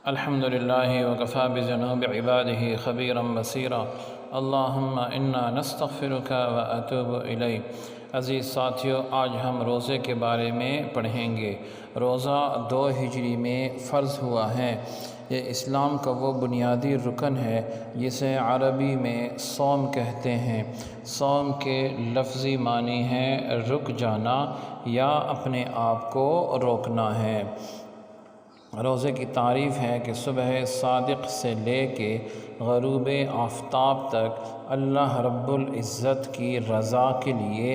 الحمد للہ وکفیٰ بذنوب عبادہ خبیرا بصیرا اللہم انا نستغفرک واتوب الیک۔ عزیز ساتھیو، آج ہم روزے کے بارے میں پڑھیں گے۔ روزہ 2 ہجری میں فرض ہوا ہے۔ یہ اسلام کا وہ بنیادی رکن ہے جسے عربی میں صوم کہتے ہیں۔ صوم کے لفظی معنی ہے رک جانا یا اپنے آپ کو روکنا ہے۔ روزے کی تعریف ہے کہ صبح صادق سے لے کے غروب آفتاب تک اللہ رب العزت کی رضا کے لیے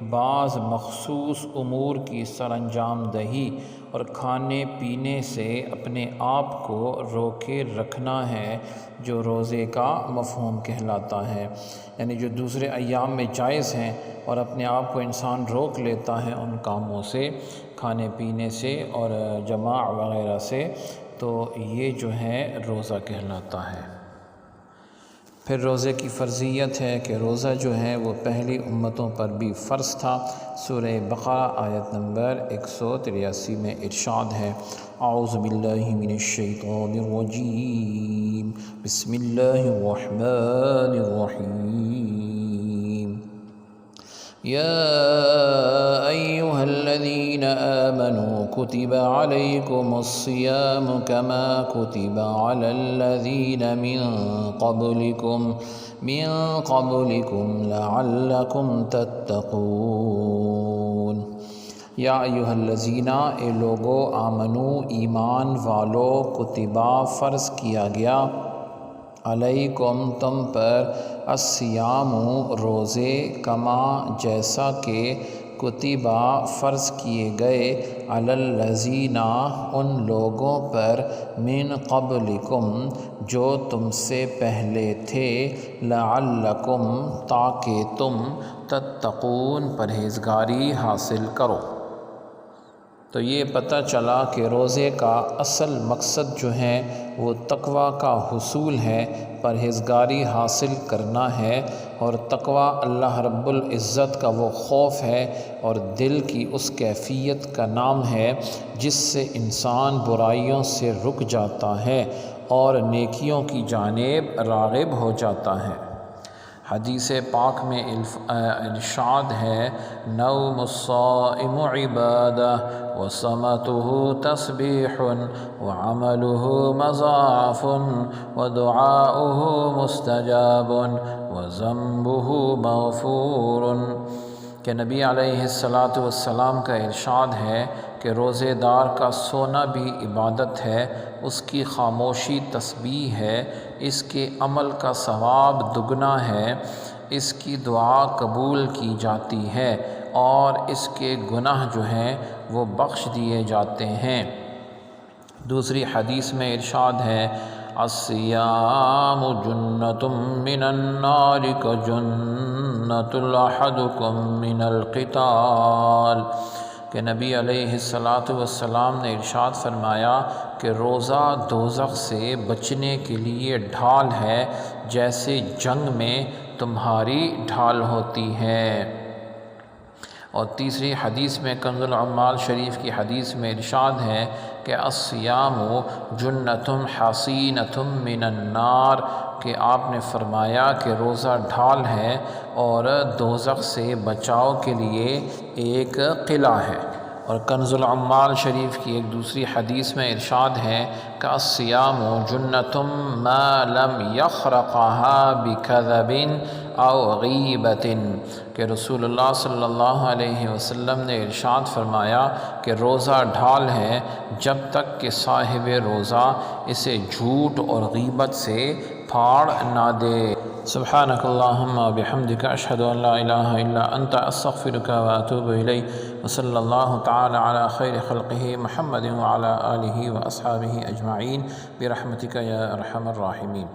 بعض مخصوص امور کی سرانجام دہی اور کھانے پینے سے اپنے آپ کو روکے رکھنا ہے، جو روزے کا مفہوم کہلاتا ہے۔ یعنی جو دوسرے ایام میں جائز ہیں اور اپنے آپ کو انسان روک لیتا ہے ان کاموں سے، کھانے پینے سے اور جماع وغیرہ سے، تو یہ جو ہے روزہ کہلاتا ہے۔ پھر روزے کی فرضیت ہے کہ روزہ جو ہے وہ پہلی امتوں پر بھی فرض تھا۔ سورہ بقرہ آیت نمبر 183 میں ارشاد ہے: اعوذ باللہ من الشیطان الرجیم، بسم اللہ الرحمن الرحیم۔ يا أيها الذين آمنوا كتب عليكم الصيام كما كتب على الذين من قبلكم لعلكم تتقون۔ یا ایھا الذین، اے لوگو، آمنو، ایمان والو، کتبہ، فرض کیا گیا، علیکم، تم پر، الصیام، روزے، کما، جیسا کہ، کتبہ، فرض کیے گئے، علی الذین، ان لوگوں پر، من قبلکم، جو تم سے پہلے تھے، لعلکم، تاکہ تم، تتقون، پرہیزگاری حاصل کرو۔ تو یہ پتہ چلا کہ روزے کا اصل مقصد جو ہے وہ تقویٰ کا حصول ہے، پرہیزگاری حاصل کرنا ہے، اور تقویٰ اللہ رب العزت کا وہ خوف ہے اور دل کی اس کیفیت کا نام ہے جس سے انسان برائیوں سے رک جاتا ہے اور نیکیوں کی جانب راغب ہو جاتا ہے۔ حدیث پاک میں ارشاد ہے: نوم الصائم عبادہ وصمتہ تسبیح وعملہ مضاعف ودعاؤہ مستجاب وذنبہ مغفور۔ کہ نبی علیہ السلام کا ارشاد ہے کہ روزے دار کا سونا بھی عبادت ہے، اس کی خاموشی تسبیح ہے، اس کے عمل کا ثواب دگنا ہے، اس کی دعا قبول کی جاتی ہے اور اس کے گناہ جو ہیں وہ بخش دیے جاتے ہیں۔ دوسری حدیث میں ارشاد ہے: الصیام جنۃ من النار کجنۃ احدکم من القتال۔ کہ نبی علیہ السلام نے ارشاد فرمایا کہ روزہ دوزخ سے بچنے کے لیے ڈھال ہے، جیسے جنگ میں تمہاری ڈھال ہوتی ہے۔ اور تیسری حدیث میں کنز العمال شریف کی حدیث میں ارشاد ہے کہ الصیام جنۃ حصینۃ من النار، کہ آپ نے فرمایا کہ روزہ ڈھال ہے اور دوزخ سے بچاؤ کے لیے ایک قلعہ ہے۔ اور کنز العمال شریف کی ایک دوسری حدیث میں ارشاد ہے کہ الصیام جنۃ ما لم یخرقها بکذب او غیبۃ، کہ رسول اللہ صلی اللہ علیہ وسلم نے ارشاد فرمایا کہ روزہ ڈھال ہے جب تک کہ صاحب روزہ اسے جھوٹ اور غیبت سے پھاڑ نہ دے۔ سبحانک اللہم وبحمدک، اشہد ان لا الہ الا انت، استغفرک واتوب الیک، وصلی اللہ تعالی علی خیر خلقہ محمد وعلی آلہ واصحابہ اجمعین، برحمتک یا ارحم الراحمین۔